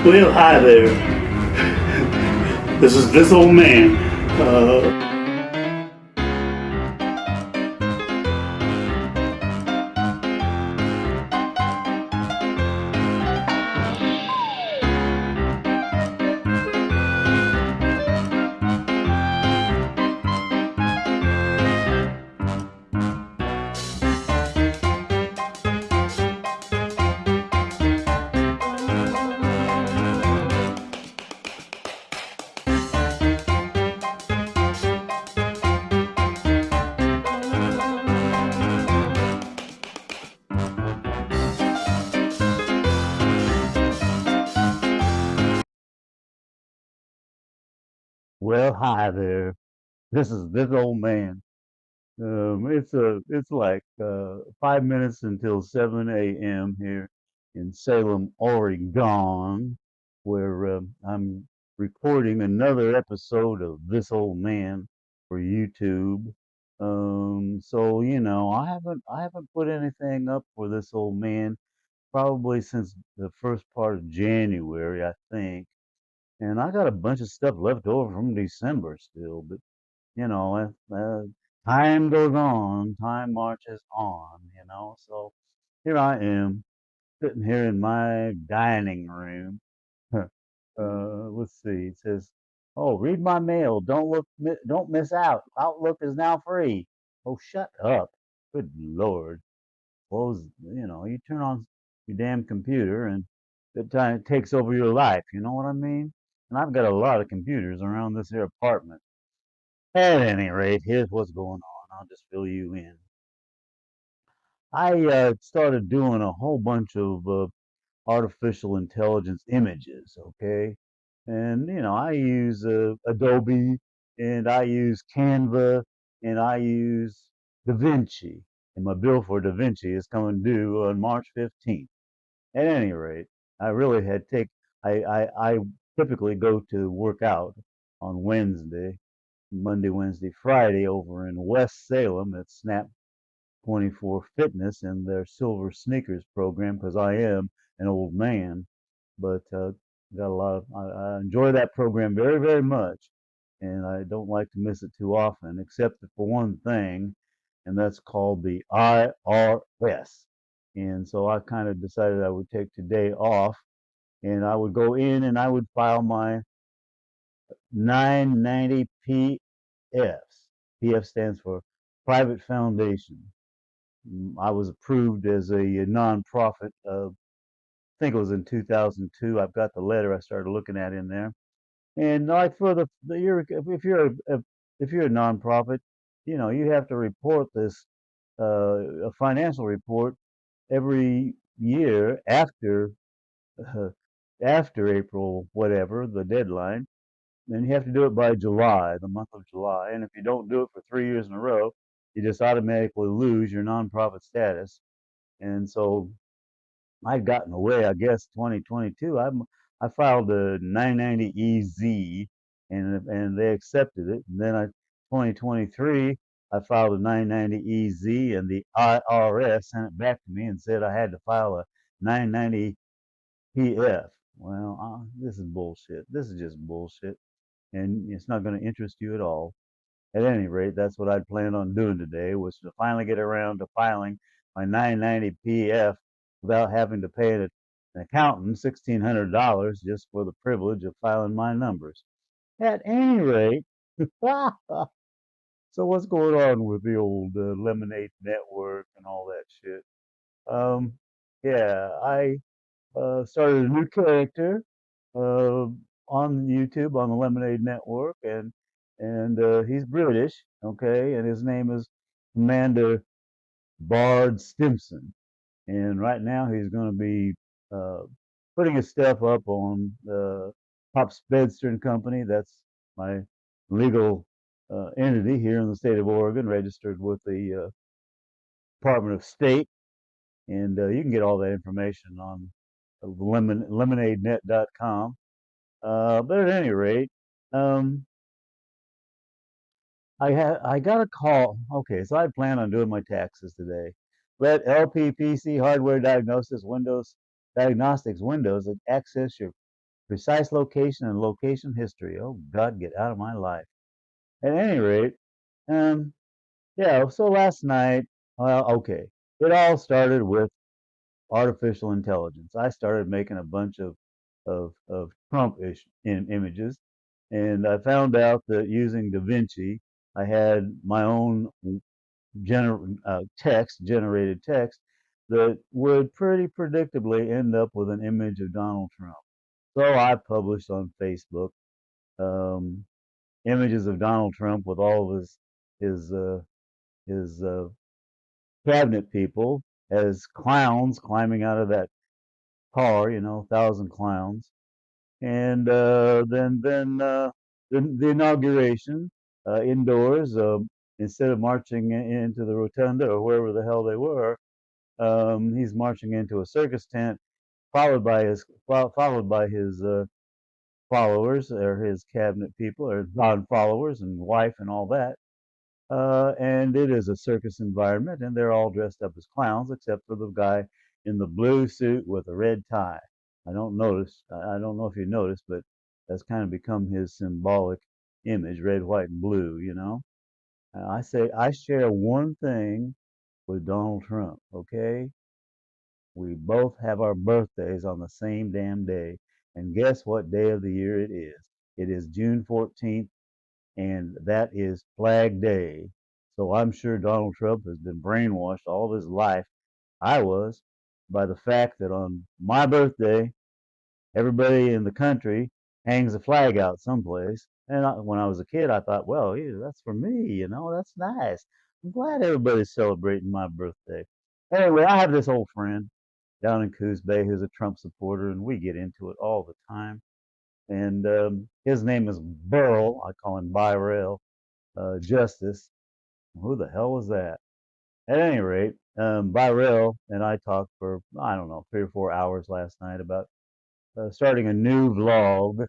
Well, hi there. This is this old man. Uh, Well, hi there. This is this old man. It's like 5 minutes until 7 a.m. here in Salem, Oregon, where I'm recording another episode of This Old Man for YouTube. So I haven't put anything up for this old man probably since the first part of January, I think. And I got a bunch of stuff left over from December still, but you know, time goes on, time marches on. So here I am, sitting here in my dining room. Let's see. It says, "Oh, read my mail. Don't miss out. Outlook is now free." Oh, shut up. Good Lord. Close, you turn on your damn computer and it takes over your life. You know what I mean? And I've got a lot of computers around this here apartment. At any rate, here's what's going on. I'll just fill you in. I started doing a whole bunch of artificial intelligence images, okay? And, I use Adobe and I use Canva and I use DaVinci. And my bill for DaVinci is coming due on March 15th. At any rate, I really had take I typically go to work out on Wednesday, Monday, Wednesday, Friday over in West Salem at Snap 24 Fitness and their Silver Sneakers program because I am an old man, but got a lot of I enjoy that program very very much, and I don't like to miss it too often, except for one thing, and that's called the IRS. And so I kind of decided I would take today off, and I would go in and I would file my 990 PFs. PF stands for Private Foundation. I was approved as a nonprofit. I think it was in 2002. I've got the letter I started looking at in there. And like for if you're a nonprofit, you have to report this a financial report every year uh, after April whatever the deadline. And you have to do it by July, the month of July. And if you don't do it for 3 years in a row, you just automatically lose your nonprofit status. And so I'd gotten away, I guess, 2022. I filed a 990EZ and they accepted it. And then 2023, I filed a 990EZ and the IRS sent it back to me and said I had to file a 990PF. Well, this is bullshit. This is just bullshit, and it's not going to interest you at all. At any rate, that's what I'd planned on doing today, was to finally get around to filing my 990 PF without having to pay an accountant $1,600 just for the privilege of filing my numbers. At any rate, so what's going on with the old Lemonade Network and all that shit? Um, yeah, I started a new character uh, on YouTube on the Lemonade Network, and he's British, okay, and his name is Commander Bard Stimson, and right now he's going to be uh, putting his stuff up on Pop Spedster and Company. That's my legal entity here in the state of Oregon, registered with the Department of State, and you can get all that information on lemonadenet.com. But at any rate, um, I got a call. Okay, so I plan on doing my taxes today. Let LPPC Hardware Diagnostics Windows access your precise location and location history. Oh God, get out of my life. At any rate, um, yeah. So last night, well, okay, it all started with artificial intelligence. I started making a bunch of Trump-ish images, and I found out that using Da Vinci, I had my own text, generated text, that would pretty predictably end up with an image of Donald Trump. So I published on Facebook um, images of Donald Trump with all of his his cabinet people as clowns climbing out of that car, 1,000 clowns, and the inauguration indoors. Instead of marching into the rotunda or wherever the hell they were, he's marching into a circus tent, followed by his followers or his cabinet people or non-followers and wife and all that. And it is a circus environment, and they're all dressed up as clowns, except for the guy in the blue suit with a red tie. I don't know if you noticed, but that's kind of become his symbolic image, red, white, and blue, I say I share one thing with Donald Trump, okay? We both have our birthdays on the same damn day. And guess what day of the year it is? It is June 14th, and that is Flag Day. So I'm sure Donald Trump has been brainwashed all of his life. I was, by the fact that on my birthday, everybody in the country hangs a flag out someplace. And when I was a kid, I thought, well, yeah, that's for me, that's nice. I'm glad everybody's celebrating my birthday. Anyway, I have this old friend down in Coos Bay who's a Trump supporter, and we get into it all the time. And his name is Burl. I call him Byrell Justice. Who the hell was that? At any rate, Byrell and I talked for, I don't know, 3 or 4 hours last night about starting a new vlog,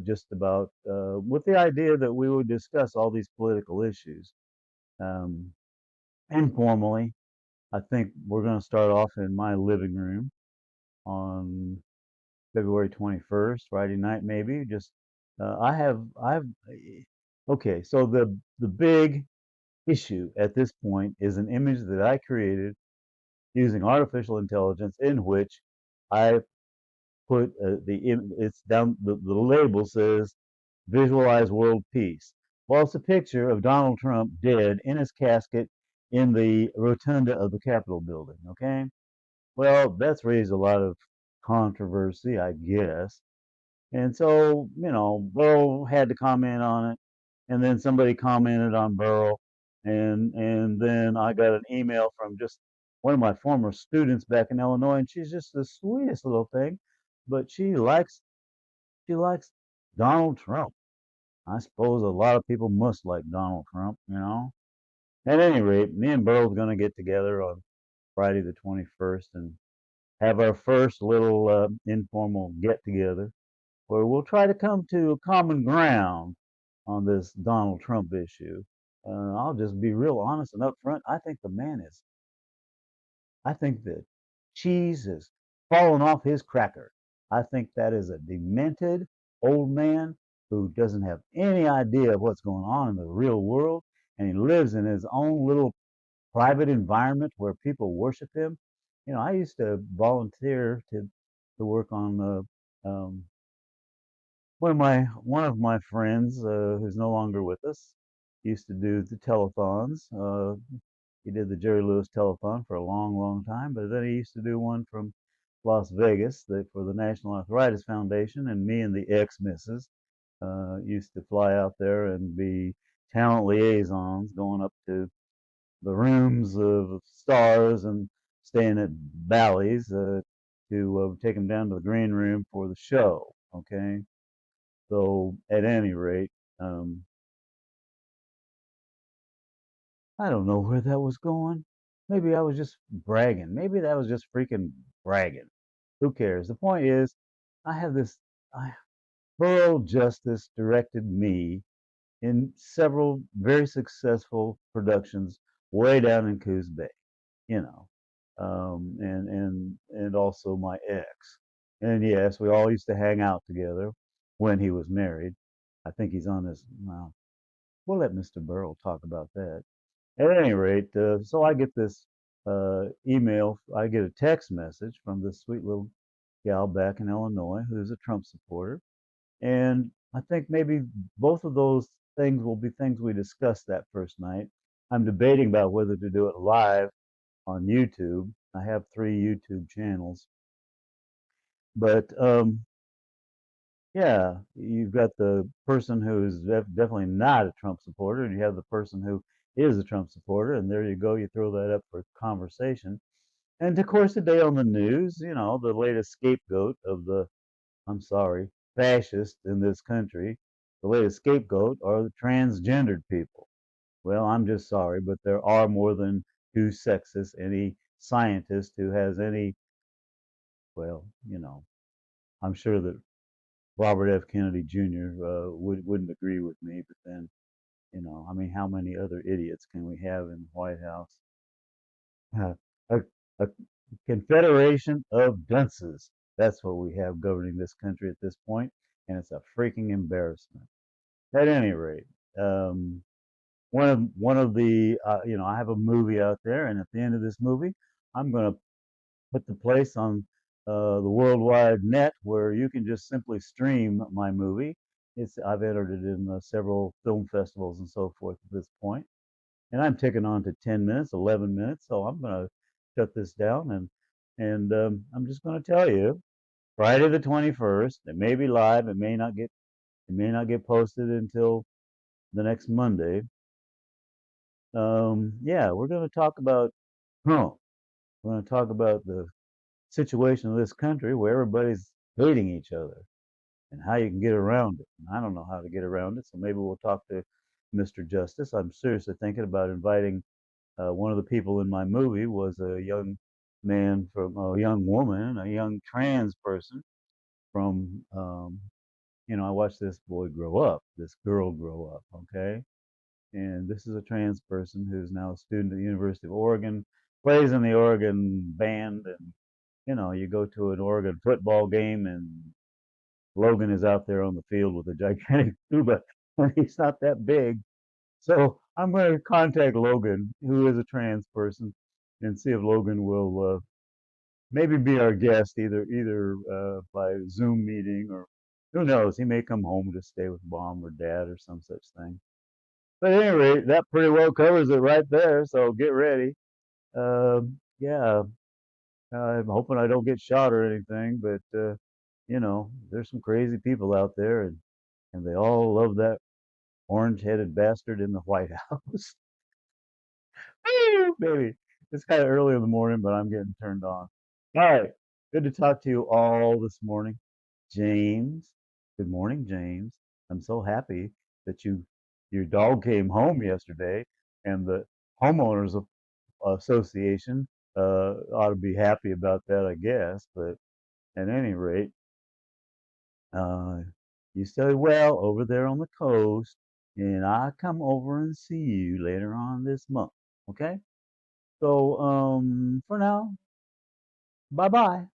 just about with the idea that we would discuss all these political issues um, informally. I think we're going to start off in my living room on February 21st, Friday night maybe. Just I've okay. So the big issue at this point is an image that I created using artificial intelligence, in which I put it's down the label says visualize world peace. Well, it's a picture of Donald Trump dead in his casket in the rotunda of the Capitol building. Okay. Well, that's raised a lot of controversy, I guess. And so, Burrow had to comment on it, and then somebody commented on Burrow, and then I got an email from just one of my former students back in Illinois, and she's just the sweetest little thing, but she likes Donald Trump. I suppose a lot of people must like Donald Trump. At any rate, me and Burrow's going to get together on Friday the 21st and have our first little informal get together where we'll try to come to a common ground on this Donald Trump issue. I'll just be real honest and upfront. I think that cheese has fallen off his cracker. I think that is a demented old man who doesn't have any idea of what's going on in the real world, and he lives in his own little private environment where people worship him. I used to volunteer to work on one of my friends who's no longer with us used to do the telethons. He did the Jerry Lewis telethon for a long, long time, but then he used to do one from Las Vegas for the National Arthritis Foundation, and me and the ex-missus used to fly out there and be talent liaisons, going up to the rooms of stars and staying at Bally's to take them down to the green room for the show. Okay, so at any rate, um, I don't know where that was going. Maybe I was just bragging. Maybe that was just freaking bragging. Who cares? The point is, I have this. I, Borough Justice directed me in several very successful productions way down in Coos Bay, and also my ex. And yes, we all used to hang out together when he was married. I think he's on this. Well, we'll let Mr. Burrow talk about that. At any rate, so I get this email, I get a text message from this sweet little gal back in Illinois who's a Trump supporter. And I think maybe both of those things will be things we discuss that first night. I'm debating about whether to do it live on YouTube. I have 3 YouTube channels. But yeah, you've got the person who's definitely not a Trump supporter, and you have the person who is a Trump supporter, and there you go, you throw that up for conversation. And of course, today on the news, the latest scapegoat of the, I'm sorry, fascists in this country, the latest scapegoat are the transgendered people. Well, I'm just sorry, but there are more than two sexes. Any scientist who has any, well, I'm sure that Robert F. Kennedy Jr. Wouldn't agree with me, but then, I mean, how many other idiots can we have in the White House? Uh, a, a confederation of dunces. That's what we have governing this country at this point, and it's a freaking embarrassment. At any rate, um, one of the I have a movie out there, and at the end of this movie, I'm going to put the place on the worldwide net where you can just simply stream my movie. I've entered it in several film festivals and so forth at this point, and I'm ticking on to 10 minutes, 11 minutes. So I'm going to shut this down, and I'm just going to tell you, Friday the 21st. It may be live. It may not get posted until the next Monday. Yeah, we're going to talk about Trump. We're going to talk about the situation of this country where everybody's hating each other and how you can get around it. And I don't know how to get around it, so maybe we'll talk to Mr. Justice. I'm seriously thinking about inviting one of the people in my movie was a young man from a young woman, a young trans person from I watched this boy grow up, this girl grow up, okay? And this is a trans person who's now a student at the University of Oregon, plays in the Oregon band, and you go to an Oregon football game and Logan is out there on the field with a gigantic tuba and he's not that big. So I'm going to contact Logan, who is a trans person, and see if Logan will maybe be our guest either by Zoom meeting, or who knows, he may come home to stay with mom or dad or some such thing. But at any rate, that pretty well covers it right there. So get ready. Yeah, I'm hoping I don't get shot or anything, but there's some crazy people out there, and they all love that orange-headed bastard in the White House. Woo, baby, it's kind of early in the morning, but I'm getting turned on. All right, good to talk to you all this morning, James. Good morning, James. I'm so happy that your dog came home yesterday, and the homeowners association ought to be happy about that, I guess. But at any rate, uh, you stay well over there on the coast, and I come over and see you later on this month. Okay? So, for now, bye bye.